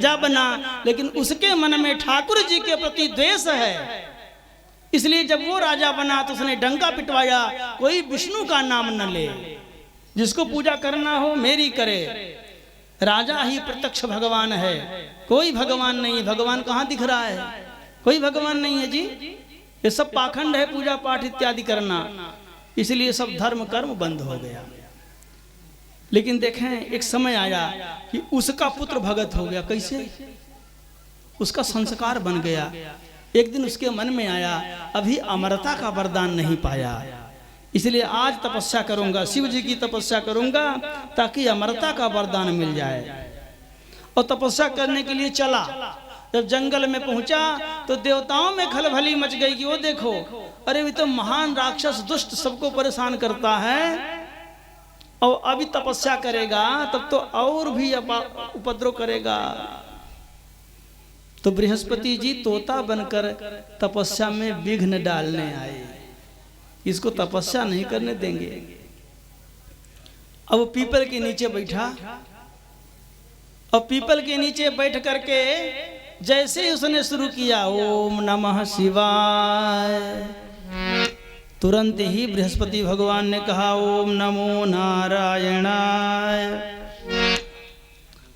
राजा बना, लेकिन उसके मन में ठाकुर जी के प्रति द्वेष है। इसलिए जब वो राजा बना तो उसने डंका पिटवाया, कोई विष्णु का नाम न ले, जिसको पूजा करना हो मेरी करे। राजा ही प्रत्यक्ष भगवान है, कोई भगवान नहीं। भगवान कहाँ दिख रहा है? कोई भगवान नहीं है जी। ये सब पाखंड है, पूजा पाठ इत्यादि करना। इसलिए सब धर्म कर्म बंद हो गया। लेकिन देखें, एक समय आया कि उसका पुत्र भगत हो गया। कैसे? उसका संस्कार बन गया। एक दिन उसके मन में आया, अभी अमरता का वरदान नहीं पाया, इसलिए आज तपस्या करूंगा, शिव जी की तपस्या करूंगा ताकि अमरता का वरदान मिल जाए। और तपस्या करने के लिए चला। जब जंगल में पहुंचा तो देवताओं में खलबली मच गई कि वो देखो, अरे ये तो महान राक्षस दुष्ट सबको परेशान करता है, और अभी तपस्या करेगा तब तो और भी उपद्रव करेगा। तो बृहस्पति जी तोता बनकर तपस्या में विघ्न डालने आए, इसको तपस्या नहीं करने देंगे। अब वो पीपल के नीचे बैठा, और पीपल के नीचे बैठ करके जैसे ही उसने शुरू किया ओम नमः शिवाय, तुरंत ही बृहस्पति भगवान ने कहा ओम नमो नारायणाय।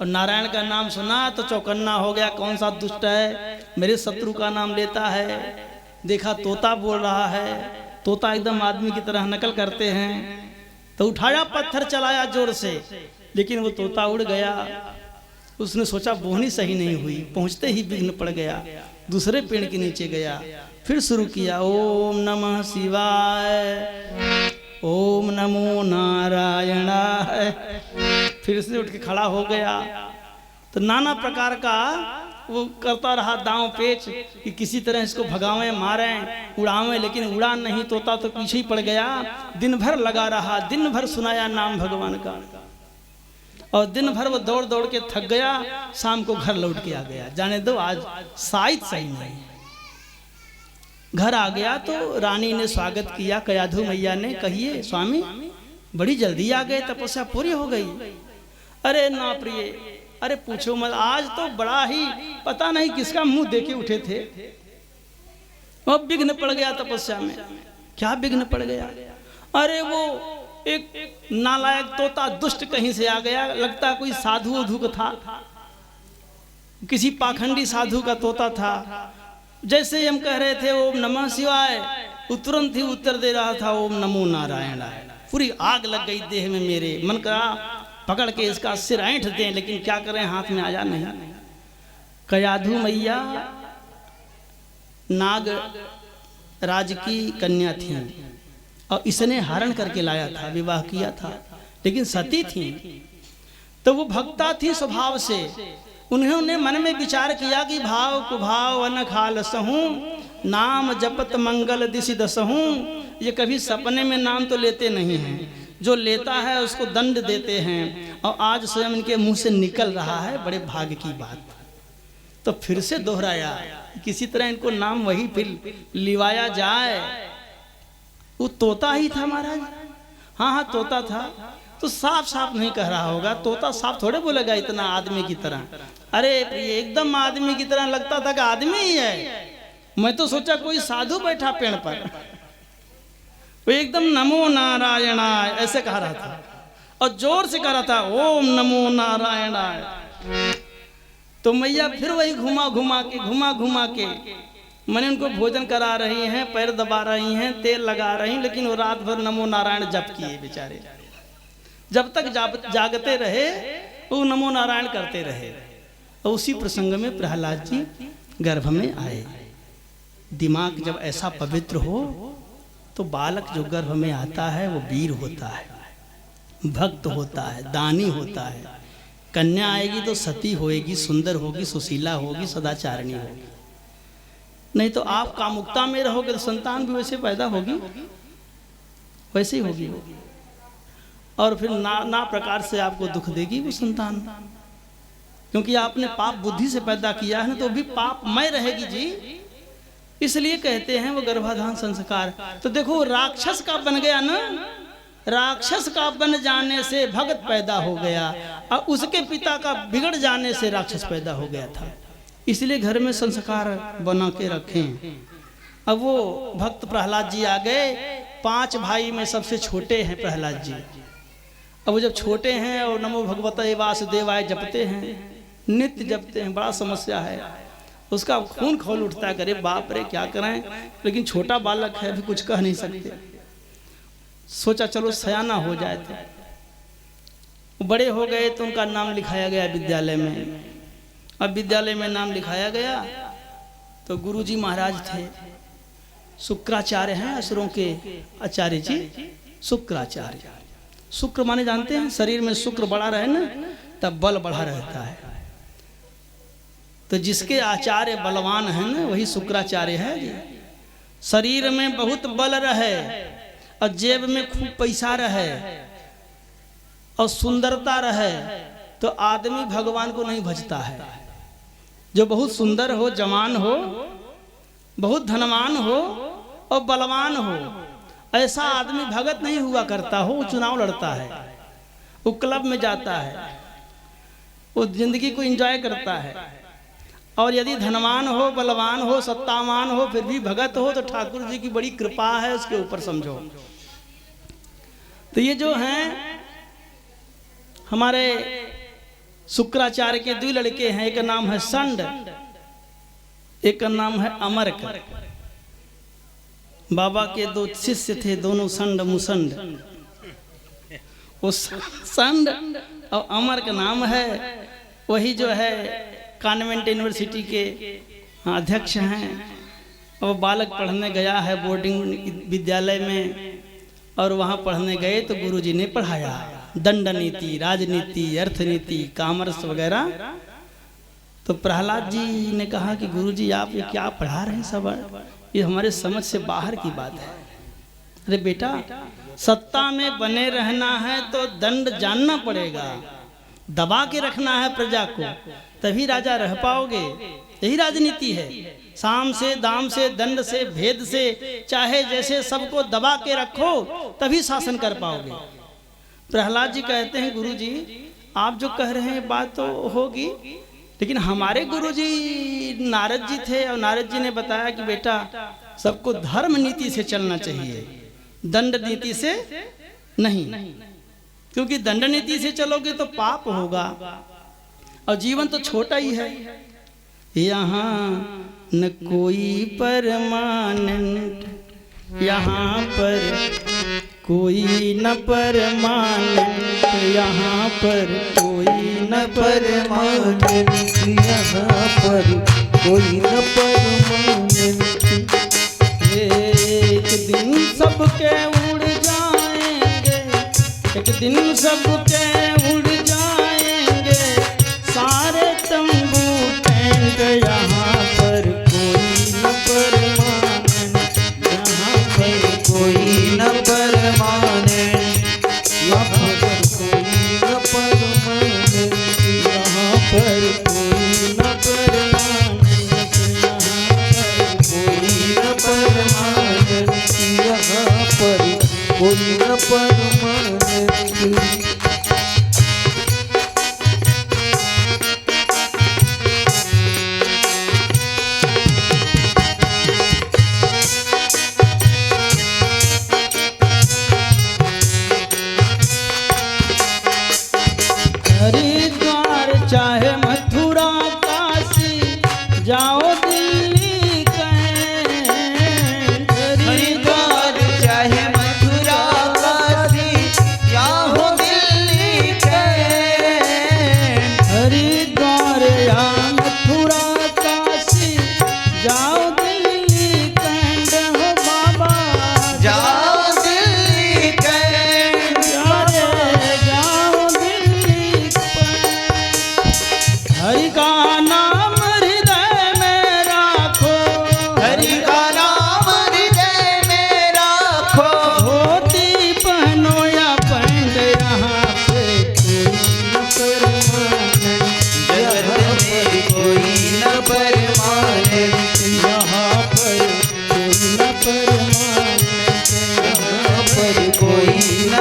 और नारायण का नाम सुना तो चौकन्ना हो गया, कौन सा दुष्ट है मेरे शत्रु का नाम लेता है। देखा तोता बोल रहा है, तोता एकदम आदमी की तरह नकल करते हैं। तो उठाया पत्थर चलाया जोर से, लेकिन वो तोता उड़ गया। उसने सोचा बोहनी सही नहीं हुई, पहुंचते ही विघ्न पड़ गया। दूसरे पेड़ के नीचे गया, फिर शुरू किया ओम नमः शिवाय, ओम नमो नारायणाय। फिर से उठ के खड़ा हो गया। तो नाना प्रकार का वो करता रहा दांव पेच कि किसी तरह इसको भगावें, मारें, उड़ावें, लेकिन उड़ा नहीं। तोता तो पीछे ही पड़ गया। दिन भर लगा रहा, दिन भर सुनाया नाम भगवान का, और दिन भर वो दौड़ दौड़ के थक गया। शाम को घर लौट के आ गया, जाने दो आज शायद सही नहीं। घर आ गया तो रानी ने स्वागत किया, कयाधु मैया ने, कहिए स्वामी बड़ी जल्दी आ गए, तपस्या पूरी हो गई। अरे ना प्रिय, अरे पूछो मत, आज तो बड़ा ही पता नहीं किसका मुंह देके उठे थे, वो विघ्न पड़ गया तपस्या में। क्या विघ्न पड़ गया? अरे वो एक नालायक तोता दुष्ट कहीं से आ गया, लगता कोई साधु उधु का था, किसी पाखंडी साधु का तोता था। जैसे ही हम कह रहे थे ओम नमः शिवाय, तुरंत ही उत्तर दे रहा था ओम नमो नारायणाय। पूरी आग लग गई देह में मेरे। मन करा पकड़ के इसका सिर ऐंठ दें, लेकिन क्या करें, हाथ में आया नहीं। कयाधु मैया नाग राज की कन्या थी, और इसने हरण करके लाया था, विवाह किया था, लेकिन सती थी। तो वो भक्ता थी स्वभाव से। उन्होंने मन में विचार किया कि भाव कुभाव अन खाल सहूं, नाम जपत मंगल दिशि दसहूं। ये कभी सपने में नाम तो लेते नहीं हैं, जो लेता है उसको दंड देते हैं, और आज स्वयं इनके मुंह से निकल रहा है, बड़े भाग्य की बात। तो फिर से दोहराया, किसी तरह इनको नाम वही फिर लिवाया जाए। वो तोता ही था महाराज। हाँ हाँ तोता था, तो साफ साफ नहीं कह रहा होगा, तोता साफ थोड़े बोलेगा इतना आदमी की तरह। अरे ये एकदम आदमी की तरह लगता था कि आदमी ही है। मैं तो सोचा कोई साधु बैठा पेड़ पर। वो एकदम नमो नारायणाय ऐसे कह रहा था, और जोर से कह रहा था ओम नमो नारायणाय। तो मैया फिर वही घुमा घुमा के मैंने उनको भोजन करा रही हैं, पैर दबा रही हैं, तेल लगा रही, लेकिन वो रात भर नमो नारायण जप किए बेचारे। जब तक जागते रहे वो नमो नारायण करते रहे। और उसी प्रसंग में प्रहलाद जी गर्भ में आए। दिमाग जब ऐसा पवित्र हो तो बालक जो गर्भ में आता है वो वीर होता है, भक्त होता है, दानी होता है। कन्या आएगी तो सती होएगी, सुंदर होगी, सुशीला होगी, सदाचारिणी होगी। नहीं तो आप कामुकता में रहोगे तो संतान भी वैसे पैदा होगी, वैसे ही होगी, और फिर ना प्रकार से आपको दुख देगी वो संतान, क्योंकि आपने पाप बुद्धि से पैदा किया है ना, तो भी पापमय रहेगी जी। इसलिए कहते हैं वो गर्भाधान संस्कार। तो देखो राक्षस का बन गया ना, राक्षस का बन जाने से भगत पैदा हो गया और उसके पिता का बिगड़ जाने से राक्षस पैदा हो गया था। इसलिए घर में संस्कार बना के रखें। अब वो भक्त प्रहलाद जी आ गए। 5 भाई में सबसे छोटे हैं प्रहलाद जी। अब वो जब छोटे हैं और नमो भगवते वासुदेवाय जपते हैं, नित्य जपते हैं, बड़ा समस्या है। उसका खून खौल उठता है, करे बाप रे क्या करें, लेकिन छोटा बालक है, अभी कुछ कह नहीं सकते। सोचा चलो सयाना हो जाए। थे बड़े हो गए तो उनका नाम लिखाया गया विद्यालय में। अब विद्यालय में नाम लिखाया गया तो गुरुजी महाराज थे, शुक्राचार्य हैं, असुरों के आचार्य जी शुक्राचार्य। शुक्र माने जानते हैं, शरीर में शुक्र बढ़ा रहे ना तब बल बढ़ा रहता है। तो जिसके आचार्य बलवान है ना वही शुक्राचार्य है। शरीर में बहुत बल रहे और जेब में खूब पैसा रहे और सुंदरता रहे तो आदमी भगवान को नहीं भजता है। जो बहुत सुंदर हो, जवान हो, बहुत धनवान हो और बलवान हो, ऐसा आदमी भगत नहीं हुआ करता हो। वो चुनाव लड़ता है, वो क्लब में जाता है, वो जिंदगी को एंजॉय करता है। और यदि धनवान हो, बलवान हो, सत्तावान हो, फिर भी भगत हो तो ठाकुर जी की बड़ी कृपा है उसके ऊपर, समझो। तो ये जो हैं हमारे शुक्राचार्य के 2 लड़के हैं, एक का नाम है संड, एक का नाम है अमरक। बाबा के 2 शिष्य थे, दोनों संड मुसंड। वो संड और अमर का नाम है, वही जो है कॉन्वेंट यूनिवर्सिटी के अध्यक्ष हैं। और बालक पढ़ने गया है बोर्डिंग विद्यालय में, और वहाँ पढ़ने गए तो गुरुजी ने पढ़ाया दंड नीति, राजनीति, अर्थनीति, कॉमर्स वगैरह। तो प्रहलाद जी ने कहा कि गुरुजी आप ये क्या पढ़ा रहे हैं, सब ये हमारे समझ से बाहर की बात है। अरे बेटा, सत्ता में बने रहना है तो दंड जानना पड़ेगा, दबा के रखना है प्रजा को, तभी राजा रह पाओगे। यही राजनीति है, साम से, दाम से, दंड से, भेद से, चाहे जैसे सबको दबा के रखो तभी शासन कर पाओगे। प्रहलाद जी कहते हैं गुरुजी आप जो कह रहे हैं बात तो होगी, लेकिन हमारे गुरुजी नारद जी थे और नारद जी ने बताया कि बेटा सबको धर्म नीति से चलना चाहिए, दंड नीति से नहीं, क्योंकि दंड नीति से चलोगे तो पाप होगा और जीवन तो छोटा ही है। यहाँ न कोई परमानेंट, यहाँ पर कोई न परमानेंट, यहाँ पर कोई न परमानेंट, यहाँ पर कोई न परमानेंट। एक दिन सबके उड़ जाएंगे, एक दिन सबके उड़ जाएंगे सारे तंबू टेंट, यहाँ पर कोई न परमानेंट, यहाँ पर कोई न परमानेंट, यहाँ पर कोई न परमानेंट, यहाँ पर कोई न परमानेंट, यहाँ पर कोई न परमानेंट, यहाँ पर कोई न परमानेंट। हरिद्वार चाहे मथुरा काशी जाओ दिल्ली कैंट, हरिद्वार चाहे मथुरा काशी जाओ दिल्ली कैंट, हरिद्वार या मथुरा काशी जाओ दिल्ली कैंट, हो बाबा जाओ दिल्ली कैंट, जाओ दिल्ली कैंट। हरि का नाम हृदय में राखो, हरि का नाम हृदय में राखो, धोती पहनो या पैंट, यहाँ पे कोई न परमानेंट, यहाँ पर कोई न परमानेंट, यहाँ पर कोई न परमानेंट, यहाँ पर कोई न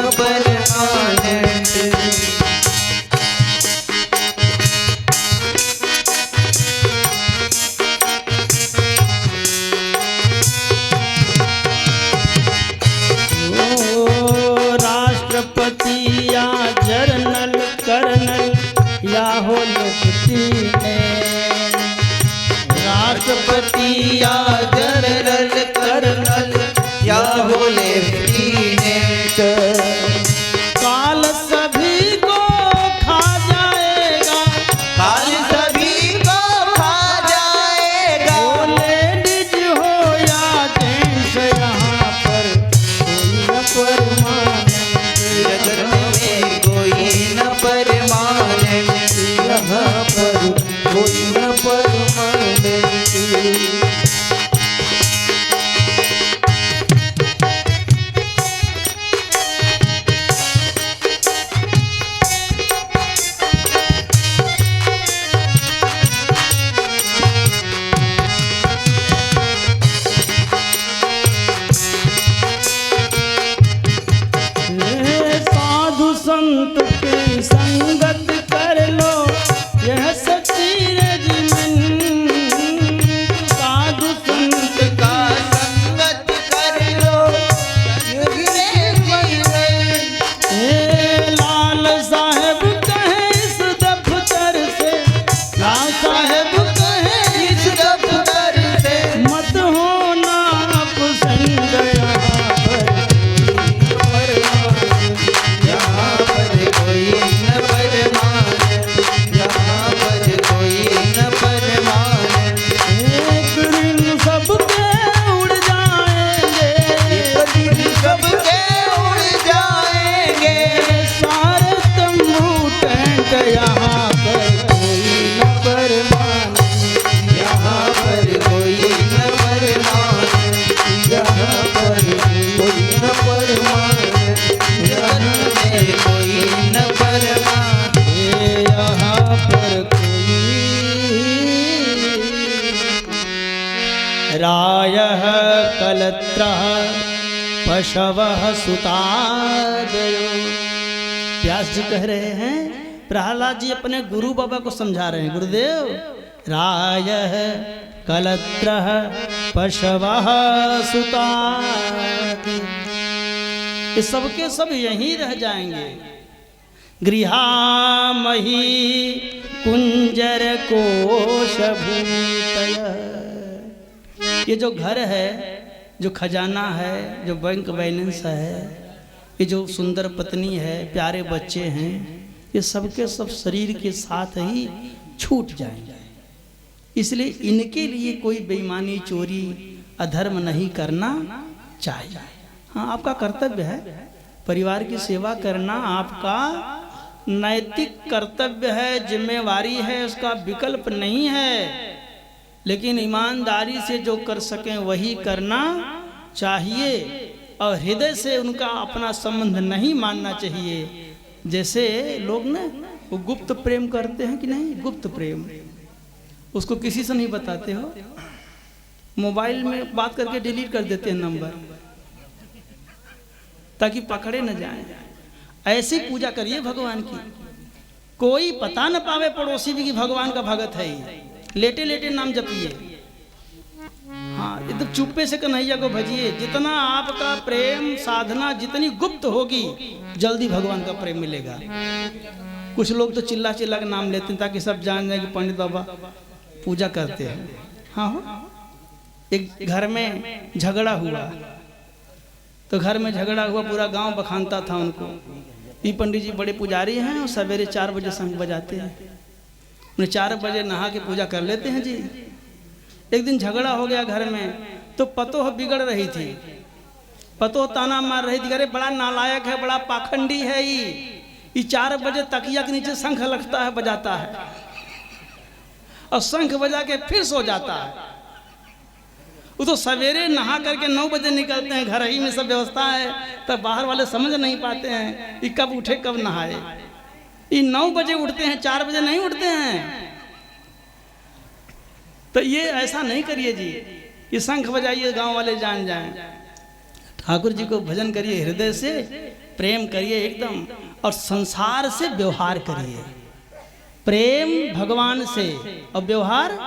राष्ट्रपति या जनरल कर्नल या हो लेफ्टिनेंट, काल सभी को खा जाएगा, काल सभी को खा जाएगा। वो लेडीज हो या जेंट्स, यहाँ पर कोई न परमानेंट, जगत में कोई न परमानेंट, यहाँ पर कोई न परमानेंट। साधु संत की संगत कर लो, यह सच्ची रेजिमेंट। साधु संत का संगत कर लो, ये रेजिमेंट। लाल साहब कहे इस दफ्तर से, लाल साहब कहे इस दफ्तर से मत होना अपसेंट, यहाँ पर कोई न परमानेंट, यहाँ पर कोई न परमानेंट। एक दिन सबके उड़ जाएंगे, एक दिन सबके उड़ जाएंगे, सारे तंबू टेंट, यहाँ पर कोई न परमानेंट, यहाँ पर कोई न परमानेंट, यहाँ पर कोई न परमानेंट, जगत में कोई न परमानेंट। यहाँ पर कोई रायः कलत्रः पशवः सुतादयो। व्यास जी कह रहे हैं, प्रहलाद जी अपने गुरु बाबा को समझा रहे हैं, गुरुदेव रायः कलत्रः पशवः सुतादि, ये सबके सब यहीं रह जाएंगे। गृहामहि कुंजर कोश भूतय, ये जो घर है, जो खजाना है, जो बैंक बैलेंस है, ये जो सुंदर पत्नी है, प्यारे बच्चे हैं, ये सबके सब शरीर के साथ ही छूट जाएंगे। इसलिए इनके लिए कोई बेईमानी, चोरी, अधर्म नहीं करना चाहिए। हाँ, आपका कर्तव्य है, परिवार की सेवा करना आपका नैतिक कर्तव्य है, जिम्मेवारी है, उसका विकल्प नहीं है। लेकिन ईमानदारी से जो कर सकें वही करना चाहिए, और हृदय से उनका अपना संबंध नहीं मानना चाहिए। जैसे लोग ना वो गुप्त प्रेम करते हैं कि नहीं, गुप्त प्रेम, उसको किसी से नहीं बताते हो, मोबाइल में बात करके डिलीट कर देते हैं नंबर, ताकि पकड़े न जाएं। ऐसी पूजा करिए भगवान की, कोई पता न पावे पड़ोसी भी कि भगवान का भगत है ये। लेटे लेटे नाम जपिए, हाँ, ये तो चुप्पे से कन्हैया को भजिए। जितना आपका प्रेम साधना जितनी गुप्त होगी, जल्दी भगवान का प्रेम मिलेगा। कुछ लोग तो चिल्ला चिल्ला के नाम लेते हैं ताकि सब जान जाए कि पंडित बाबा पूजा करते हैं। हाँ हो, एक घर में झगड़ा हुआ, तो घर में झगड़ा हुआ, पूरा गांव बखानता था उनको। ये पंडित जी बड़े पुजारी हैं और सवेरे 4 बजे शंख बजाते हैं, उन्हें 4 बजे नहा के पूजा कर लेते हैं जी। एक दिन झगड़ा हो गया घर में, तो पतोह बिगड़ रही थी, पतोह ताना मार रही थी, अरे बड़ा नालायक है, बड़ा पाखंडी है ये 4 बजे तकिया के नीचे शंख लगता है, बजाता है, और शंख बजा के फिर सो जाता है। वो तो सवेरे नहा करके 9 बजे निकलते हैं, घर ही में सब व्यवस्था है, तब बाहर वाले समझ नहीं पाते हैं कि कब उठे कब नहाए। ये 9 बजे उठते हैं, 4 बजे नहीं उठते हैं। तो ये ऐसा नहीं करिए जी, ये शंख बजाइए गांव वाले जान जाएं। ठाकुर जी को भजन करिए, हृदय से प्रेम करिए एकदम, और संसार से व्यवहार करिए। प्रेम भगवान से और व्यवहार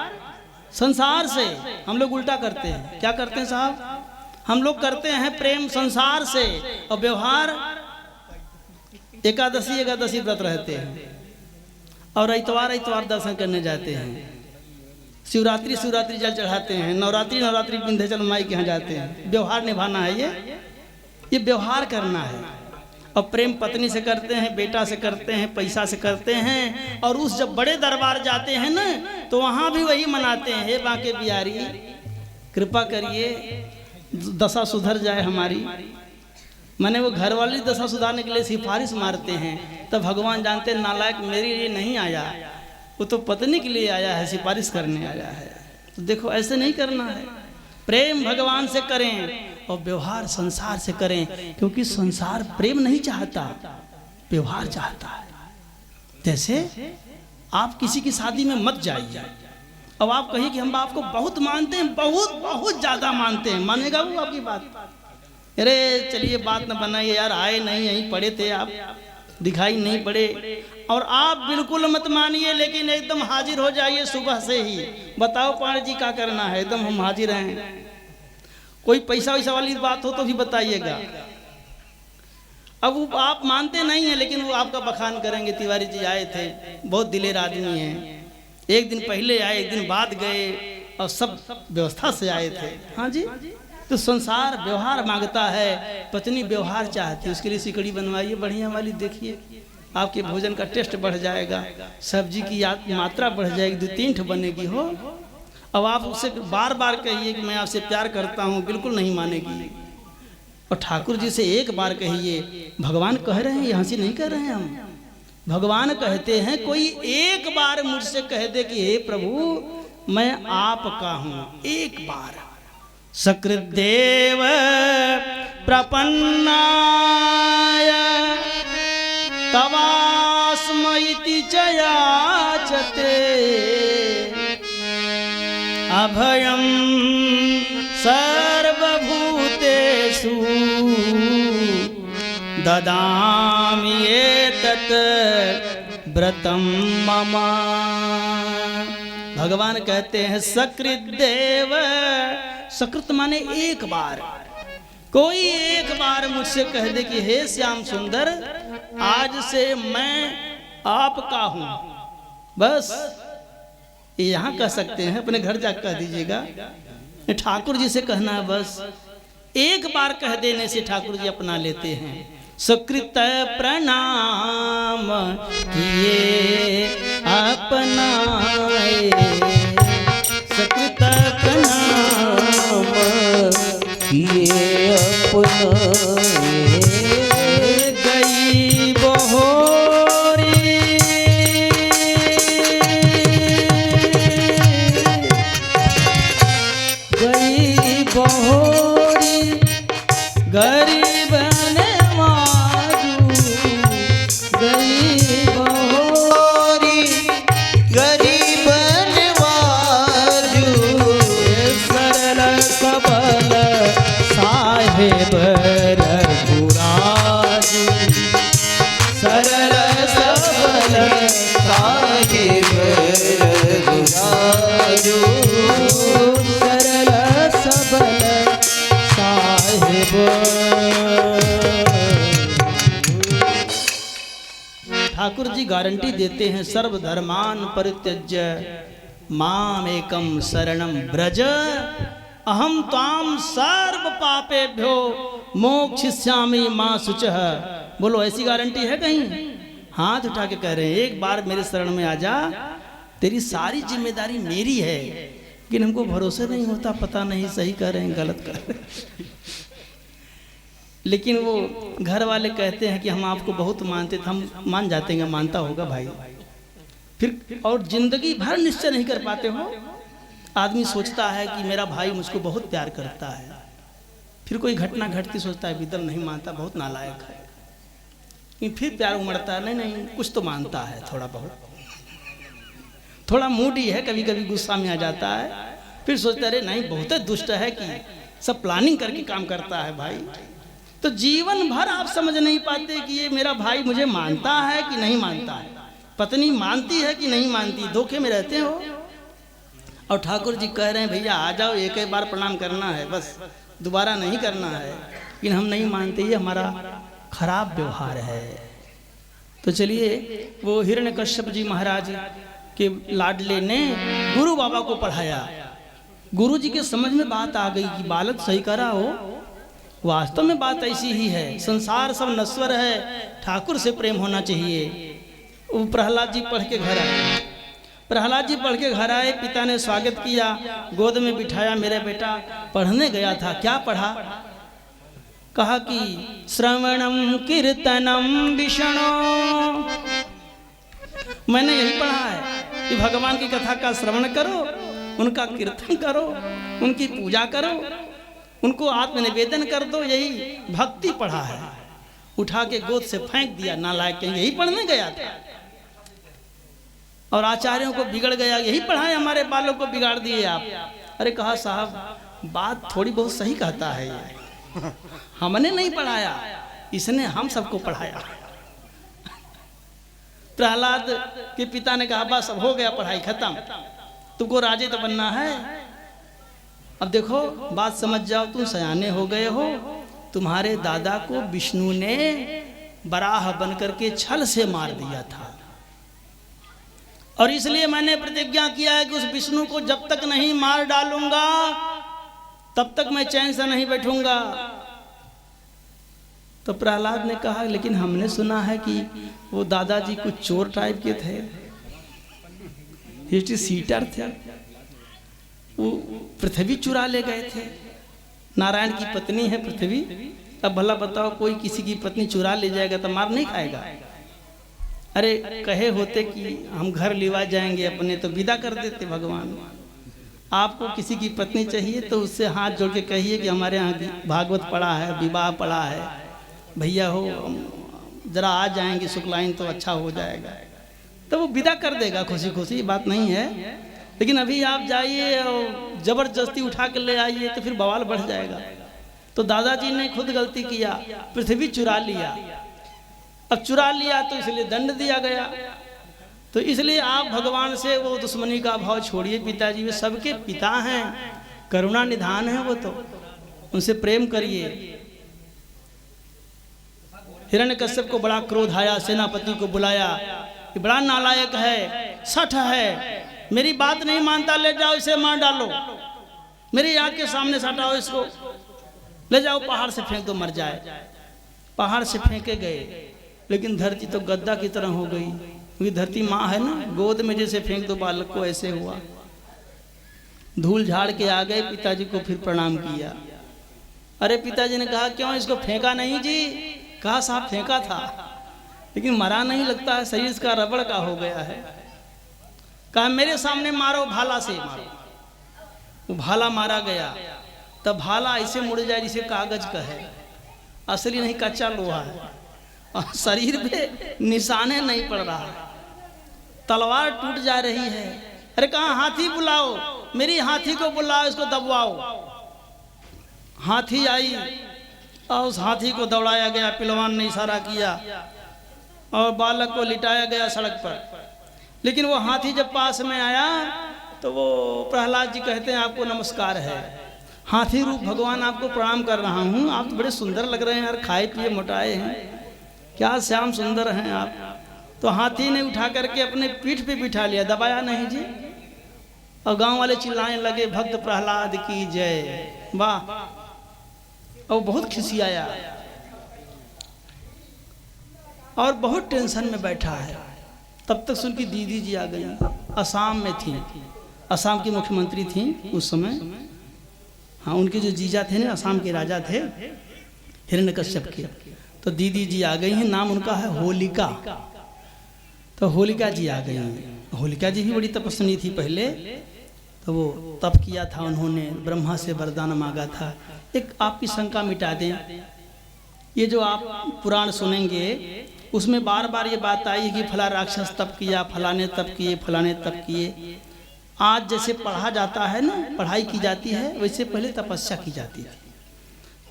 संसार से। हम लोग उल्टा करते हैं, क्या करते हैं साहब, हम लोग करते हैं प्रेम संसार से और व्यवहार एकादशी व्रत रहते हैं और इतवार दर्शन करने जाते हैं। शिवरात्रि शिवरात्रि जल चढ़ाते हैं, नवरात्रि नवरात्रि विंध्याचल माई के यहाँ जाते हैं। व्यवहार निभाना है, ये व्यवहार करना है। और प्रेम पत्नी से करते हैं, बेटा से करते हैं, पैसा से करते हैं। और उस जब बड़े दरबार जाते हैं ना तो वहाँ भी वही मनाते हैं, हे बांके बिहारी कृपा करिए दशा सुधर जाए हमारी। मैंने वो घर वाली दशा सुधारने के लिए सिफारिश मारते हैं। तब भगवान जानते हैं नालायक मेरे लिए नहीं आया, वो तो पत्नी के लिए आया है, सिफारिश करने आया है। तो देखो ऐसे नहीं करना है, प्रेम भगवान से करें और व्यवहार संसार से करें, क्योंकि संसार प्रेम नहीं चाहता, व्यवहार चाहता है। जैसे आप किसी की शादी में मत जाइए, अब आप कहिए कि हम आपको बहुत मानते हैं, बहुत बहुत ज्यादा मानते हैं, मानेगा वो आपकी बात? अरे चलिए बात न बनाइए यार, आए नहीं, यहीं पड़े थे आप, दिखाई नहीं पड़े। और आप बिल्कुल मत मानिए, लेकिन एकदम हाजिर हो जाइए सुबह से ही। बताओ पांडे जी क्या करना है, एकदम हम हाजिर हैं। कोई पैसा वैसा वाली बात हो तो भी बताइएगा। अब वो आप मानते नहीं हैं, लेकिन वो आपका बखान करेंगे, तिवारी जी आए थे, बहुत दिलेर आदमी हैं, एक दिन पहले आए, एक दिन बाद गए, और सब व्यवस्था से आए थे। हाँ जी, तो संसार व्यवहार मांगता है, पत्नी व्यवहार चाहती है, उसके लिए सिकड़ी बनवाइए बढ़िया वाली, देखिए आपके भोजन का टेस्ट बढ़ जाएगा, सब्जी की मात्रा बढ़ जाएगी, 2-3 बनेगी हो। अब आप उससे बार बार कहिए कि मैं आपसे प्यार करता हूँ, बिल्कुल नहीं मानेगी। और ठाकुर जी से एक बार कहिए, भगवान कह रहे हैं, यहाँ से नहीं कह रहे हैं हम, भगवान कहते हैं कोई एक बार मुझसे कह दे कि हे प्रभु मैं आपका हूँ, एक बार। सकृदेव प्रपन्नाय तवास्म इति च याचते अभयं सर्वभूतेषु ददामि एतत् व्रतं मम। भगवान कहते हैं सकृत देव, सकृत माने एक बार, कोई एक बार मुझसे कह दे कि हे श्याम सुंदर आज से मैं आपका हूं, बस यहाँ कह सकते हैं, अपने घर जाकर कह दीजिएगा। ठाकुर जी से कहना है, बस एक बार कह देने से ठाकुर जी अपना लेते हैं। सकृत प्रणाम किए अपनाए, सकृत प्रणाम किए अपनाए, गई बहोरी गई बहोरी गरीब नवाजू, गई बहोरी गरीब नवाजू, सरल सबल साहेब रघुराजू, सरल सबल साहिब रघुराजू, सरल सबल साहेब। ठाकुर जी गारंटी देते हैं, सर्वधर्मान परित्यज्य माम एकम शरणम ब्रज अहम ताम सर्व पापेभ्यो मोक्षयिष्यामि मां शुचः। बोलो ऐसी गारंटी है कहीं? हाथ उठा के कह रहे हैं, एक बार मेरे शरण में आ जा, तेरी सारी जिम्मेदारी मेरी है। लेकिन हमको भरोसा नहीं होता, पता नहीं सही कर रहे हैं गलत कर रहे हैं। लेकिन वो घर वाले कहते हैं कि हम आपको बहुत मानते थे, हम मान जाते हैं, मानता होगा भाई। फिर और जिंदगी भर निश्चय नहीं कर पाते हो। आदमी सोचता है कि मेरा भाई मुझको बहुत प्यार करता है, फिर कोई घटना घटती सोचता है बिल्कुल नहीं मानता, बहुत नालायक है। फिर प्यार उमड़ता है, नहीं नहीं कुछ तो मानता है, थोड़ा बहुत, थोड़ा मूडी है, कभी कभी गुस्सा में आ जाता है। फिर सोचता है नहीं बहुत दुष्ट है कि सब प्लानिंग करके काम करता है भाई। तो जीवन भर आप समझ नहीं पाते कि ये मेरा भाई मुझे मानता है कि नहीं मानता है, पत्नी मानती है कि नहीं मानती, धोखे में रहते हो। और ठाकुर जी कह रहे हैं भैया आ जाओ, एक एक बार प्रणाम करना है, बस दोबारा नहीं करना है। लेकिन हम नहीं मानते, ये हमारा खराब व्यवहार है। तो चलिए वो हिरण्यकश्यप जी महाराज कि लाडले ने गुरु बाबा को पढ़ाया। गुरु जी के समझ में बात आ गई कि बालक सही करा हो, वास्तव में बात ऐसी ही है, संसार सब नश्वर है, ठाकुर से प्रेम होना चाहिए। वो प्रहलाद जी पढ़ के घर आए। प्रहलाद जी पढ़ के घर आए, पिता ने स्वागत किया, गोद में बिठाया, मेरा बेटा पढ़ने गया था, क्या पढ़ा? कहा कि श्रवणम कीर्तनम विष्णु, मैंने यही पढ़ा है कि भगवान की कथा का श्रवण करो, उनका कीर्तन करो, उनकी पूजा करो, उनको आत्मनिवेदन कर दो, यही भक्ति पढ़ा है। उठा के गोद से फेंक दिया, नालायक, यही पढ़ने गया था और आचार्यों को बिगड़ गया, यही पढ़ाए, हमारे बालों को बिगाड़ दिए आप। अरे कहा साहब बात थोड़ी बहुत सही कहता है, ये हमने नहीं पढ़ाया, इसने हम सबको पढ़ाया। प्रहलाद के पिता ने कहा बस अब हो गया, पढ़ाई खत्म, तुमको राजे तो बनना है। अब देखो बात समझ जाओ, तुम सयाने हो गए हो, तुम्हारे दादा को विष्णु ने बराह बनकर के छल से मार दिया था, और इसलिए मैंने प्रतिज्ञा किया है कि उस विष्णु को जब तक नहीं मार डालूंगा तब तक मैं चैन से नहीं बैठूंगा। तो प्रहलाद ने कहा लेकिन हमने सुना है कि वो दादाजी कुछ चोर टाइप के थे, हिस्ट्री सीटर थे, वो पृथ्वी चुरा ले गए थे, नारायण की पत्नी है पृथ्वी। अब भला बताओ कोई किसी की पत्नी चुरा ले जाएगा तो मार नहीं खाएगा? अरे कहे होते कि हम घर लिवा जाएंगे अपने तो विदा कर देते भगवान। आपको किसी की पत्नी चाहिए तो उससे हाथ जोड़ के कहिए कि हमारे यहाँ भागवत पड़ा है, विवाह पड़ा है, भैया हो जरा आ जाएंगे शुक्लाइन तो अच्छा हो जाएगा, तो वो विदा कर देगा खुशी खुशी, बात नहीं है। लेकिन अभी आप जाइए और जबरदस्ती उठा के ले आइए तो फिर बवाल बढ़ जाएगा। तो दादाजी ने खुद गलती किया, पृथ्वी चुरा लिया। अब चुरा लिया तो इसलिए दंड दिया गया। तो इसलिए आप भगवान से वो दुश्मनी का भाव छोड़िए। पिताजी वे सबके पिता हैं, करुणा निधान है, वो तो उनसे प्रेम करिए। हिरण्यकश्यप को बड़ा क्रोध आया, सेनापति को बुलाया कि बड़ा नालायक है, सठ है, मेरी बात नहीं मानता, ले जाओ इसे मार डालो, मेरी आँख के सामने सटाओ इसको, ले जाओ पहाड़ से फेंक दो मर जाए। पहाड़ से फेंके गए लेकिन धरती तो गद्दा की तरह हो गई, क्योंकि धरती माँ है ना, गोद में जैसे फेंक दो बालक को ऐसे हुआ। धूल झाड़ के आ गए, पिताजी को फिर प्रणाम किया। अरे पिताजी ने कहा क्यों इसको फेंका नहीं जी? कहा साहब फेंका था लेकिन मरा नहीं, लगता है शरीर इसका रबड़ का हो गया है। कहा मेरे सामने मारो, भाला से मारो। वो भाला मारा गया, तब भाला ऐसे मुड़ जाए जिसे कागज का है, असली नहीं कच्चा लोहा है, और शरीर पे निशाने नहीं पड़ रहा, तलवार टूट जा रही है। अरे कहा हाथी बुलाओ, मेरी हाथी को बुलाओ, इसको दबवाओ। हाथी आई और उस हाथी को दौड़ाया गया, पिलवान ने इशारा किया और बालक को लिटाया गया सड़क पर। लेकिन वो हाथी जब पास में आया तो वो प्रहलाद जी कहते हैं आपको नमस्कार है, हाथी रूप भगवान आपको प्रणाम कर रहा हूँ, आप तो बड़े सुंदर लग रहे हैं यार, खाए पिए मोटाए हैं, क्या श्याम सुंदर हैं आप। तो हाथी ने उठा करके अपने पीठ पे बिठा लिया, दबाया नहीं जी। और गांव वाले चिल्लाने लगे भक्त प्रहलाद की जय, वाह। और बहुत खिसियाया और बहुत टेंशन में बैठा है। तब तक उनकी दीदी जी आ गई, असम में थी, असम की मुख्यमंत्री थी उस समय। हाँ, उनके जो जीजा थे ना असम के राजा थे हिरण्यकश्यप के, तो दीदी जी आ गई हैं, नाम उनका है होलिका। तो होलिका जी आ गई हैं। होलिका जी भी बड़ी तपस्विनी थी पहले, तो वो तप किया था उन्होंने, ब्रह्मा से वरदान मांगा था। एक आपकी शंका मिटा दें, ये जो आप पुराण सुनेंगे उसमें बार बार ये बात आई कि फला राक्षस तप किया, फलाने तप किए, फलाने तप किए। आज जैसे पढ़ा जाता है ना, पढ़ाई की जाती है, वैसे पहले तपस्या की जाती है।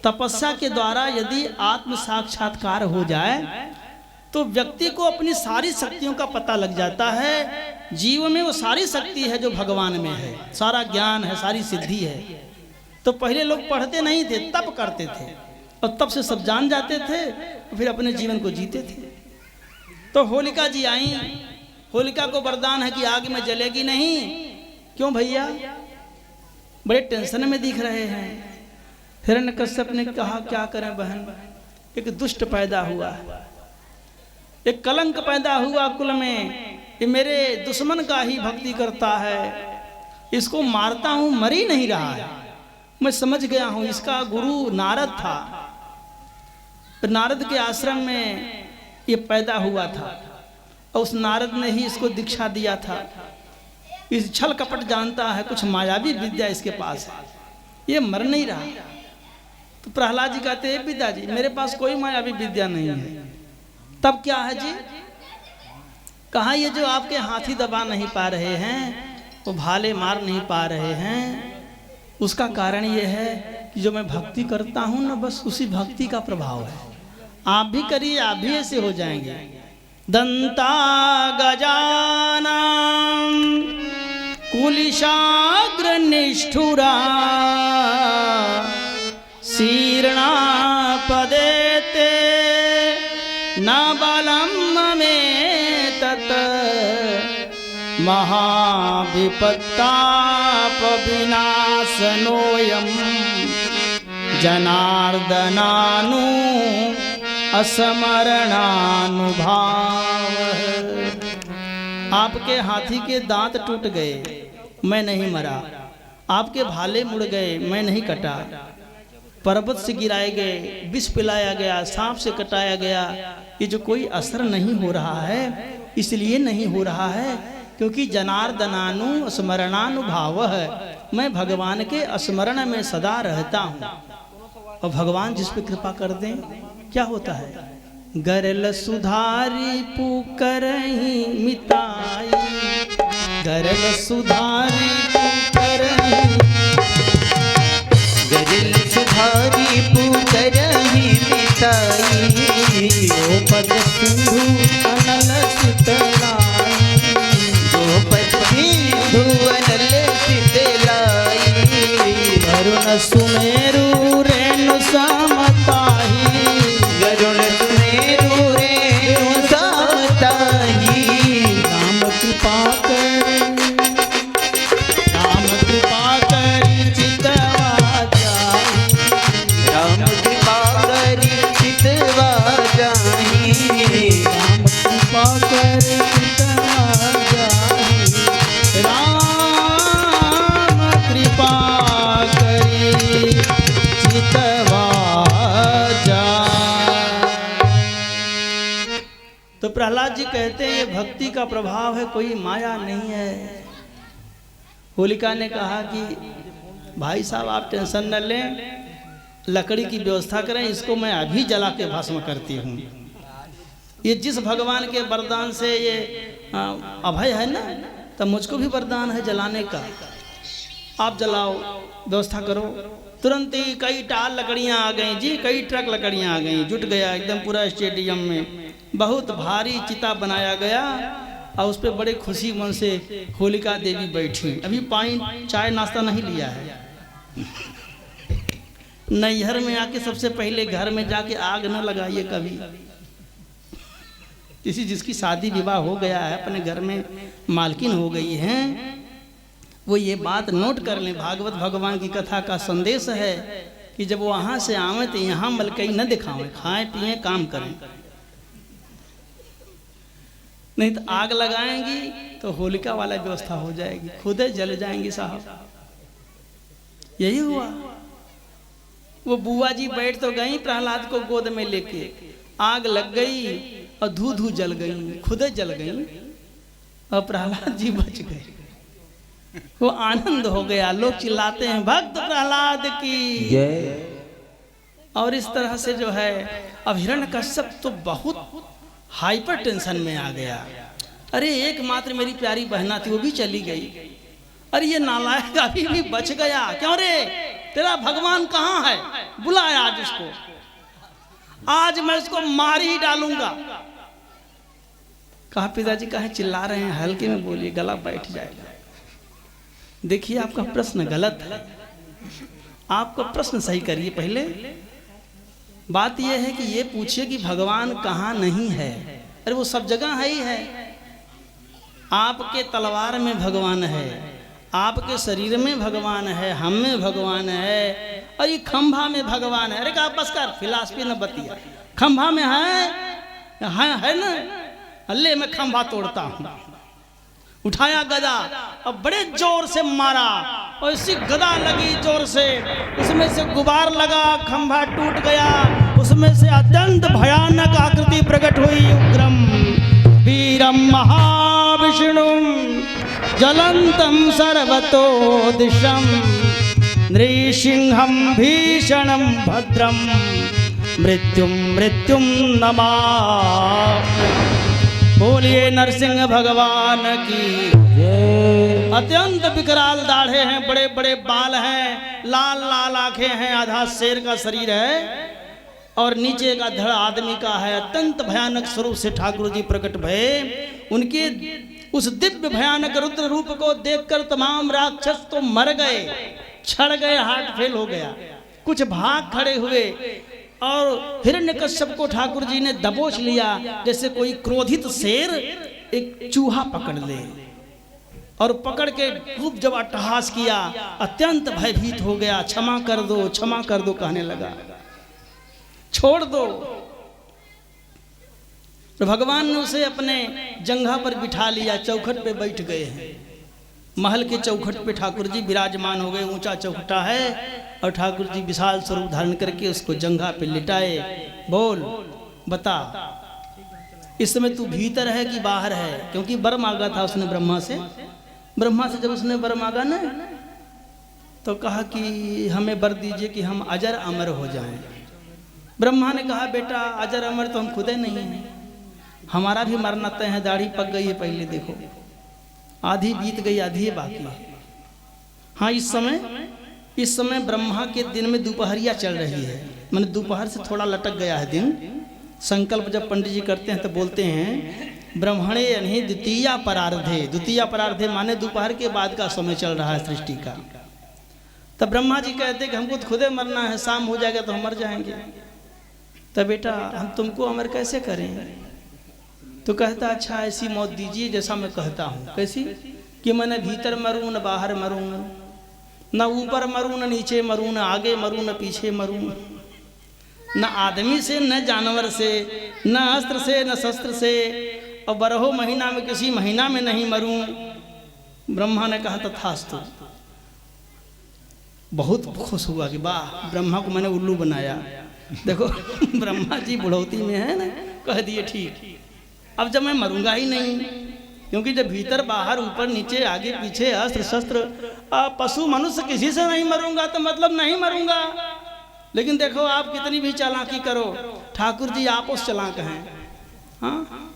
तपस्या के द्वारा यदि आत्म साक्षात्कार हो जाए तो व्यक्ति को अपनी सारी शक्तियों का पता लग जाता है। जीव में वो सारी शक्ति है जो भगवान में है, सारा ज्ञान है, सारी सिद्धि है। तो पहले लोग पढ़ते नहीं थे, तप करते थे और तब से सब जान जाते थे, फिर अपने जीवन को जीते थे। तो होलिका जी आई, होलिका को वरदान है कि आग में जलेगी नहीं। क्यों भैया, बड़े टेंशन में दिख रहे हैं। हिरण्यकश्यप ने कहा क्या करें बहन, एक दुष्ट पैदा हुआ, एक कलंक पैदा हुआ कुल में, ये मेरे दुश्मन का ही भक्ति करता है, इसको मारता हूं, मर ही नहीं रहा है। मैं समझ गया हूं इसका गुरु नारद था, नारद के आश्रम में ये पैदा हुआ था और उस नारद ने ही इसको दीक्षा दिया था। इस छल कपट जानता है, कुछ मायावी विद्या इसके पास है, ये मर नहीं रहा। तो प्रहलाद जी कहते हैं पिताजी मेरे पास कोई मायावी विद्या नहीं है। तब क्या है जी, कहा ये जो आपके हाथी दबा नहीं पा रहे हैं, वो भाले मार नहीं पा रहे हैं, उसका कारण ये है कि जो मैं भक्ति करता हूं ना, बस उसी भक्ति का प्रभाव है। आप भी करिए, आप भी ऐसे हो जाएंगे। दंता गजानन कुलिशाग्र निष्ठुरा शीर्णा पदेते न बलम में तत महाविपत्ताप विनाशनोयम जनार्दनानु असमरणानुभाव। आपके हाथी के दांत टूट गए, मैं नहीं मरा, आपके भाले मुड़ गए, मैं नहीं कटा, पर्वत से गिराए गए, विष पिलाया गया, सांप से कटाया गया, ये जो कोई असर नहीं हो रहा है, इसलिए नहीं हो रहा है क्योंकि जनार्दनानु स्मरणानुभाव है, मैं भगवान के स्मरण में सदा रहता हूँ। और भगवान जिस पे कृपा कर दें क्या होता है, गरल सुधारी पुकरही मिताई, गरल सुधारी पुकरही, गरल सुधारी पुकरही मिताई, गोपद सिंधु अनल शीतलाई, गोपद सिंधु अनल शीतलाई, वरुण सुमेरु रेणु समताही, गरुण सुमेरु रेणु समताही, राम कृपा करी चितवा जाई, राम कृपा करी चितवा जाई, राम कृपा करी चितवा जाई, राम कृपा करी चितवा जाई। तो प्रहलाद जी कहते हैं ये भक्ति का प्रभाव है, कोई माया नहीं है। होलिका ने कहा कि भाई साहब आप टेंशन न लें, लकड़ी की व्यवस्था करें, इसको मैं अभी जला के भस्म करती हूँ। ये जिस भगवान के वरदान से ये अभय है ना, तब मुझको भी वरदान है जलाने का। आप जलाओ, व्यवस्था करो। तुरंत ही कई टाल लकड़ियाँ आ गई जी, कई ट्रक लकड़ियाँ आ गई, जुट गया एकदम पूरा स्टेडियम में, बहुत भारी चिता बनाया गया और उस पर बड़े खुशी मन से होलिका देवी बैठी। अभी पानी चाय नाश्ता नहीं लिया है, नैहर में आके सबसे पहले घर में जाके आग न लगाइए कभी। किसी जिसकी शादी विवाह हो गया है, अपने घर में मालकिन हो गई है, वो ये बात नोट कर लें। भागवत भगवान की कथा का संदेश है कि जब वो वहाँ से आवे तो यहाँ मलकई न दिखावें, खाएं पिएं काम करें, नहीं तो आग लगाएंगी तो होलिका वाला व्यवस्था हो जाएगी, खुद जल जाएंगी साहब। यही हुआ। वो बुआ जी बैठ तो गई प्रहलाद को गोद में लेके, आग लग गई और धू धू जल गई, खुद जल गई और प्रहलाद जी बच गए। वो आनंद हो गया, लोग चिल्लाते हैं भक्त प्रहलाद की जय। और इस तरह से जो है अब हिरण्यकश्यप तो बहुत हाइपर टेंशन में आ गया। अरे एकमात्र मेरी प्यारी बहना थी, वो भी चली गई। अरे ये नालायक अभी भी बच गया, क्यों रे? तेरा भगवान कहाँ है? बुलाया आज उसको, आज मैं उसको मार ही डालूंगा। कहा पिताजी काहे चिल्ला रहे हैं, हल्के में बोलिए, गला बैठ जाएगा। देखिए आपका प्रश्न गलत है, आपका प्रश्न सही करिए। पहले बात यह है कि ये पूछिए कि भगवान कहाँ नहीं है। अरे वो सब जगह है ही है। आपके तलवार में भगवान है, आपके शरीर में भगवान है, हम में भगवान है, और ये खंभा में भगवान है। अरे कहा बस कर, फिलासफी न बतिया। खंभा में है ना, अल्ले मैं खंभा तोड़ता हूँ। उठाया गदा और बड़े जोर से मारा, और इसी गदा लगी जोर से, उसमें से गुबार लगा, खंभा टूट गया। उसमें से अत्यंत भयानक आकृति प्रकट हुई। उग्रम वीरम महाविष्णुम ज्वलंतम सर्वतो दिशम नृसिंहम भीषणम भद्रम मृत्युम मृत्युम नमामि। बोलिए नरसिंह भगवान की जय। अत्यंत विकराल दाढ़े हैं, बड़े बड़े बाल हैं, लाल लाल आंखें हैं, आधा शेर का शरीर है और नीचे का धड़ आदमी का है। अत्यंत भयानक स्वरूप से ठाकुर जी प्रकट भये। उनके उस दिव्य भयानक रुद्र रूप को देखकर तमाम राक्षस तो मर गए, छड़ गए, हार्ट फेल हो गया। कुछ भाग खड़े हुए और हिरण्यकश्यप को ठाकुर जी ने दबोच लिया, जैसे कोई क्रोधित शेर एक चूहा पकड़ ले, और पकड़ के खूब जब अट्टहास किया, अत्यंत भयभीत हो गया। क्षमा कर दो, क्षमा कर दो कहने लगा, छोड़ दो। तो भगवान ने उसे अपने जंघा पर बिठा लिया, चौखट पे बैठ गए हैं। महल के चौखट पे ठाकुर जी विराजमान हो गए। ऊंचा चौखटा है और ठाकुर जी विशाल स्वरूप धारण करके उसको जंघा पे लिटाए। बोल बता, इस समय तू भीतर है कि बाहर है? क्योंकि वर मांगा था उसने ब्रह्मा से। ब्रह्मा से जब उसने वर मांगा ना, तो कहा कि हमें वर दीजिए कि हम अजर अमर हो जाएं। ब्रह्मा ने कहा बेटा अजर अमर तो हम खुदे नहीं हैं, हमारा भी मरना तय है। दाढ़ी पक गई है, पहले देखो, आधी बीत गई, आधी बाकी है। हाँ, इस समय ब्रह्मा के दिन में दोपहरिया चल रही है, मैंने दोपहर से थोड़ा लटक गया है दिन। संकल्प जब पंडित जी करते हैं तो बोलते हैं ब्रह्मणे यानी द्वितीया परार्धे। द्वितीया परार्धे माने दोपहर के बाद का समय चल रहा है सृष्टि का। तब ब्रह्मा जी कहते कि हमको तो खुदे मरना है, शाम हो जाएगा तो हम मर जाएंगे। तब बेटा हम तुमको अमर कैसे करें? तो कहता अच्छा ऐसी मौत दीजिए जैसा मैं कहता हूँ। कैसी? कि मैं भीतर मरूँ न बाहर मरूँ, न ऊपर मरूँ न नीचे मरूँ, न आगे मरूँ न पीछे मरूँ, न आदमी से न जानवर से, न अस्त्र से न शस्त्र से, और 12 महीना में किसी महीना में नहीं मरूँ। ब्रह्मा ने कहा तथास्तु। बहुत खुश हुआ कि वाह, ब्रह्मा को मैंने उल्लू बनाया। देखो ब्रह्मा जी बुढ़ौती में है ना, कह दिए ठीक, अब जब मैं मरूंगा ही नहीं, क्योंकि जब भीतर बाहर ऊपर नीचे आगे पीछे अस्त्र शस्त्र, पशु मनुष्य किसी से नहीं मरूंगा तो मतलब नहीं मरूंगा। लेकिन देखो आप कितनी भी चालाकी करो, ठाकुर जी आप उस चालाक हैं। हाँ,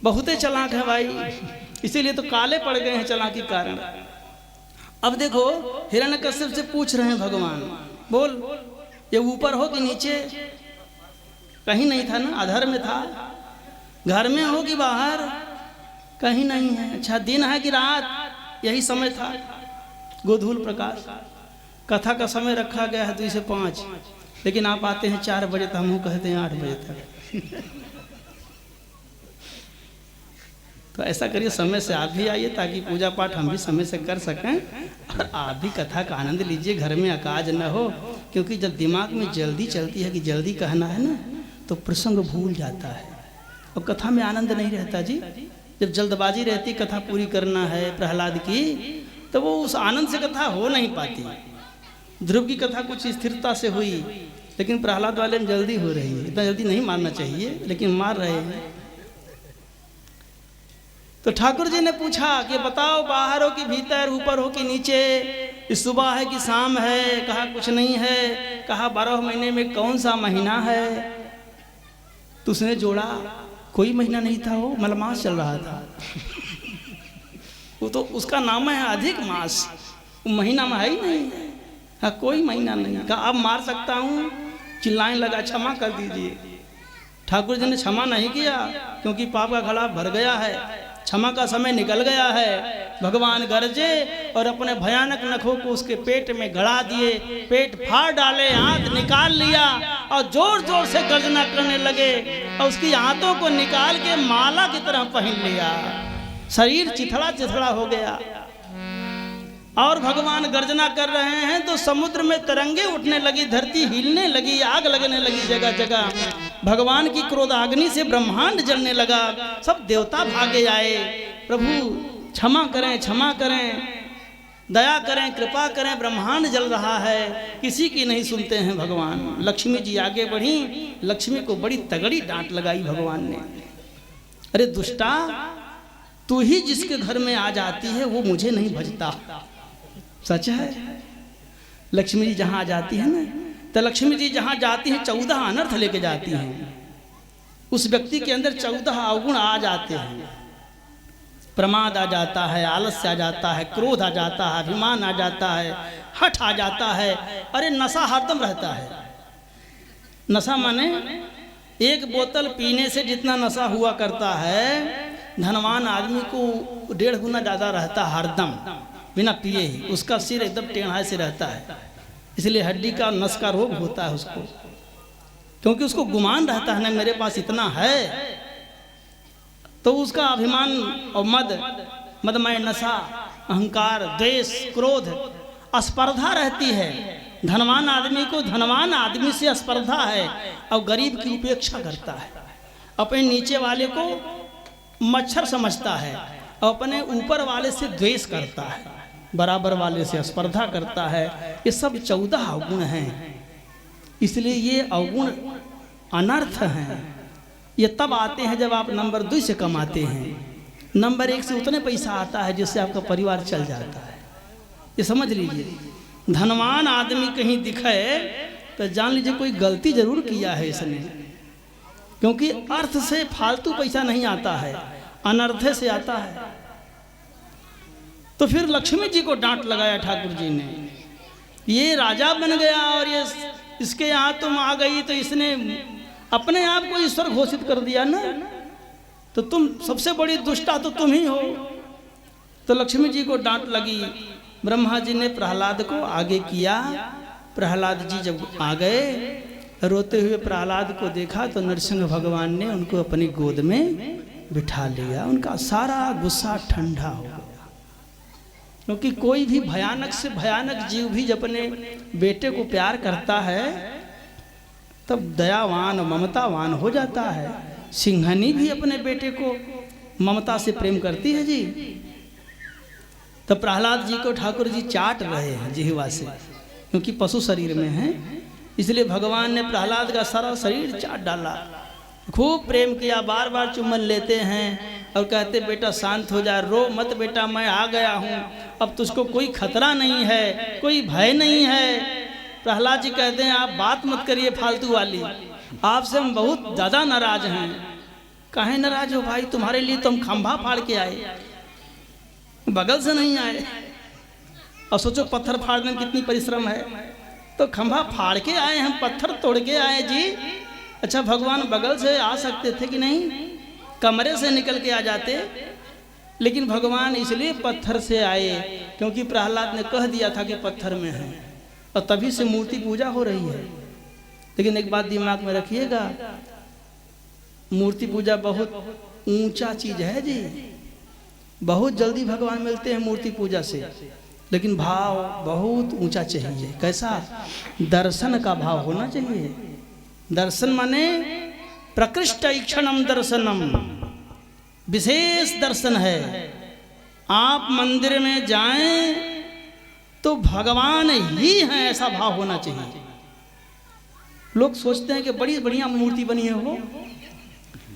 बहुते चालाक है भाई, इसीलिए तो काले पड़ गए हैं चालाकी कारण। अब देखो हिरण्यकश्यप से पूछ रहे हैं भगवान, बोल ये ऊपर हो कि नीचे? कहीं नहीं था ना, अधर में था। घर में हो कि बाहर? कहीं नहीं है। अच्छा दिन है कि रात? यही समय था, गोधूल प्रकाश। कथा का समय रखा गया है 2 से 5, लेकिन आप आते हैं 4 बजे, तो हम कहते हैं 8 बजे तक। तो ऐसा करिए, समय से आप भी आइए ताकि पूजा पाठ हम भी समय से कर सकें, और आप भी कथा का आनंद लीजिए, घर में अकाज न हो। क्योंकि जब दिमाग में जल्दी चलती है कि जल्दी कहना है ना, तो प्रसंग भूल जाता है और कथा में आनंद नहीं रहता जी। जब जल्दबाजी रहती कथा पूरी करना है प्रहलाद की, तो वो उस आनंद से कथा हो नहीं पाती। ध्रुव की कथा कुछ स्थिरता से हुई, लेकिन प्रहलाद वाले में जल्दी हो रही है। इतना जल्दी नहीं मारना चाहिए, लेकिन मार रहे हैं। तो ठाकुर जी ने पूछा कि बताओ बाहर हो कि भीतर, ऊपर हो कि नीचे, इस सुबह है कि शाम है? कहा कुछ नहीं है। कहा 12 महीने में कौन सा महीना है? तो उसने जोड़ा कोई महीना नहीं था, वो मलमास चल रहा था। वो तो उसका नाम है अधिक मास, वो महीना में है ही नहीं। हाँ कोई महीना नहीं। कहा अब मार सकता हूँ? चिल्लाने लगा क्षमा कर दीजिए। ठाकुर जी ने क्षमा नहीं किया, क्योंकि पाप का घड़ा भर गया है, क्षमा का समय निकल गया है। भगवान गरजे और अपने भयानक नखों को उसके पेट में गड़ा दिए, पेट फाड़ डाले, हाथ निकाल लिया और जोर जोर से गर्जना करने लगे, और उसकी हाथों को निकाल के माला की तरह पहन लिया। शरीर चिथड़ा चिथड़ा हो गया। और भगवान गर्जना कर रहे हैं तो समुद्र में तरंगे उठने लगी, धरती हिलने लगी, आग लगने लगी जगह जगह। भगवान की क्रोधाग्नि से ब्रह्मांड जलने लगा। सब देवता भागे आए, प्रभु क्षमा करें, क्षमा करें, दया करें, कृपा करें, ब्रह्मांड जल रहा है। किसी की नहीं सुनते हैं भगवान। लक्ष्मी जी आगे बढ़ी, लक्ष्मी को बड़ी तगड़ी डांट लगाई भगवान ने। अरे दुष्टा, तू ही जिसके घर में आ जाती है वो मुझे नहीं भजता। सच है, लक्ष्मी जी जहां आ जाती है ना, तो लक्ष्मी जी जहां जाती हैं 14 अनर्थ लेके जाती हैं। उस व्यक्ति के अंदर 14 अवगुण आ जाते हैं। प्रमाद आ जाता है, आलस्य आ जाता है, क्रोध आ जाता है, अभिमान आ जाता है, हठ आ जाता है। अरे नशा हरदम रहता है। नशा माने एक बोतल पीने से जितना नशा हुआ करता है, धनवान आदमी को 1.5 गुना ज़्यादा रहता है हरदम, बिना पिए ही। उसका सिर एकदम टेढ़ा से रहता है, इसलिए हड्डी का नस का रोग होता है उसको, क्योंकि उसको गुमान रहता है ना मेरे पास इतना है। तो उसका अभिमान और मदमय नशा, अहंकार, द्वेष, क्रोध, स्पर्धा रहती है। धनवान आदमी को धनवान आदमी से स्पर्धा है और गरीब की उपेक्षा करता है। अपने नीचे वाले को मच्छर समझता है और अपने ऊपर वाले से द्वेष करता है, बराबर वाले से स्पर्धा करता है। ये सब 14 अवगुण हैं। इसलिए ये अवगुण अनर्थ हैं। ये तब आते हैं जब आप नंबर 2 से कमाते हैं। नंबर 1 से उतने पैसा आता है जिससे आपका परिवार चल जाता है। ये समझ लीजिए। धनवान आदमी कहीं दिखे तो जान लीजिए कोई गलती जरूर किया है इसने, क्योंकि अर्थ से फालतू पैसा नहीं आता है, अनर्थ से आता है। तो फिर लक्ष्मी जी को डांट लगाया ठाकुर जी ने। ये राजा बन गया और ये इसके यहाँ तुम आ गई तो इसने अपने आप को ईश्वर घोषित कर दिया ना, तो तुम सबसे बड़ी दुष्टा तो तुम ही हो। तो लक्ष्मी जी को डांट लगी। ब्रह्मा जी ने प्रहलाद को आगे किया। प्रहलाद जी जब आ गए, रोते हुए प्रहलाद को देखा तो नरसिंह भगवान ने उनको अपनी गोद में बिठा लिया। उनका सारा गुस्सा ठंडा हो गया, क्योंकि कोई भी भयानक से भयानक जीव भी जब अपने बेटे को प्यार करता है तब दयावान ममतावान हो जाता है। सिंहनी भी अपने बेटे को ममता से प्रेम करती है जी। तो प्रहलाद जी को ठाकुर जी चाट रहे हैं जिह्वा से, क्योंकि पशु शरीर में है, इसलिए भगवान ने प्रहलाद का सारा शरीर चाट डाला। खूब प्रेम किया, बार बार चुम्बन लेते हैं और कहते बेटा शांत हो जा, रो मत बेटा, मैं आ गया हूँ, अब तुझको कोई खतरा नहीं है, कोई भय नहीं है। प्रहलाद जी कहते हैं आप बात मत करिए फालतू वाली, आपसे हम बहुत ज़्यादा नाराज हैं। काहे नाराज हो भाई, तुम्हारे लिए तो हम खंभा फाड़ के आए, बगल से नहीं आए। और सोचो पत्थर फाड़ने में कितनी परिश्रम है, तो खंभा फाड़ के आए, हम पत्थर तोड़ के आए जी। अच्छा भगवान बगल से आ सकते थे कि नहीं, कमरे से निकल के आ जाते, लेकिन भगवान इसलिए पत्थर से आए क्योंकि प्रहलाद ने कह दिया था कि पत्थर में है, और तभी से मूर्ति पूजा हो रही है। लेकिन एक बात दिमाग में रखिएगा, मूर्ति पूजा बहुत ऊंचा चीज है जी। बहुत जल्दी भगवान मिलते हैं मूर्ति पूजा से, लेकिन भाव बहुत ऊंचा चाहिए। कैसा? दर्शन का भाव होना चाहिए। दर्शन माने प्रकृष्ट ईक्षणम दर्शनम, विशेष दर्शन है। आप मंदिर में जाएं तो भगवान ही हैं ऐसा भाव होना चाहिए। लोग सोचते हैं कि बड़ी बढ़िया मूर्ति बनी है,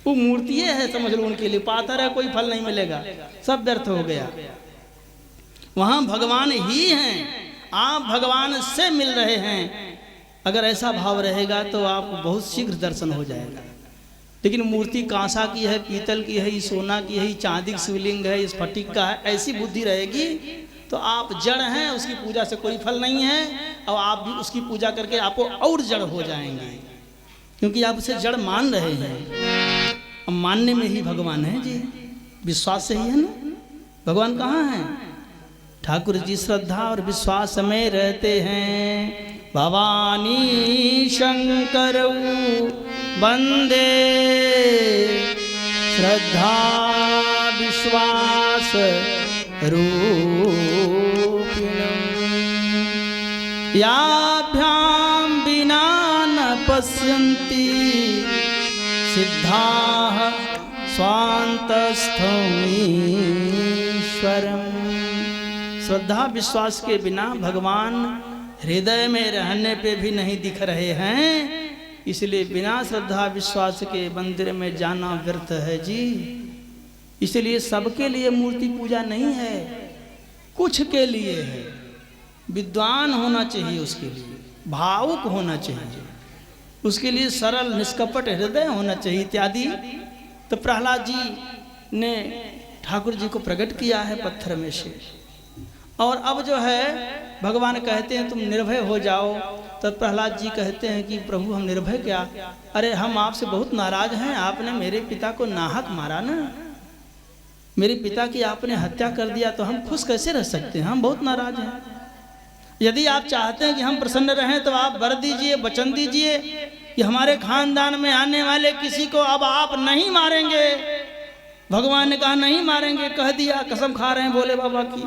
वो मूर्ति है समझ लो उनके लिए, पाथर है, कोई फल नहीं मिलेगा, सब व्यर्थ हो गया। वहां भगवान ही हैं, आप भगवान से मिल रहे हैं। अगर ऐसा भाव रहेगा तो आपको बहुत शीघ्र दर्शन हो जाएगा। लेकिन मूर्ति कांसा की है, पीतल की है, सोना की है, चांदी की शिवलिंग है, स्फटिक का है, ऐसी बुद्धि रहेगी तो आप जड़ हैं, उसकी पूजा से कोई फल नहीं है, और आप भी उसकी पूजा करके आपको और जड़ हो जाएंगे, क्योंकि आप उसे जड़ मान रहे हैं। अब मानने में ही भगवान है जी, विश्वास से ही है ना। भगवान कहाँ हैं? ठाकुर जी श्रद्धा और विश्वास में रहते हैं। भवानी शंकर वंदे श्रद्धा विश्वास रूपिणम् याभ्यां विना न पश्यन्ति सिद्धाः स्वान्तस्थमीश्वरम्। श्रद्धा विश्वास के बिना भगवान हृदय में रहने पे भी नहीं दिख रहे हैं, इसलिए बिना श्रद्धा विश्वास के मंदिर में जाना व्यर्थ है जी। इसलिए सबके लिए मूर्ति पूजा नहीं है, कुछ के लिए है। विद्वान होना चाहिए, उसके लिए भावुक होना चाहिए, उसके लिए सरल निष्कपट हृदय होना चाहिए इत्यादि। तो प्रहलाद जी ने ठाकुर जी को प्रकट किया है पत्थर में से। और अब जो है भगवान कहते हैं तुम निर्भय हो जाओ। तो प्रहलाद जी कहते हैं कि प्रभु हम निर्भय क्या, अरे हम आपसे बहुत नाराज हैं, आपने मेरे पिता को नाहक मारा ना, मेरे पिता की आपने हत्या कर दिया, तो हम खुश कैसे रह सकते हैं, हम बहुत नाराज हैं। यदि आप चाहते हैं कि हम प्रसन्न रहें तो आप वर दीजिए, वचन दीजिए कि हमारे खानदान में आने वाले किसी को अब आप नहीं मारेंगे। भगवान ने कहा नहीं मारेंगे, कह दिया, कसम खा रहे हैं भोले बाबा की।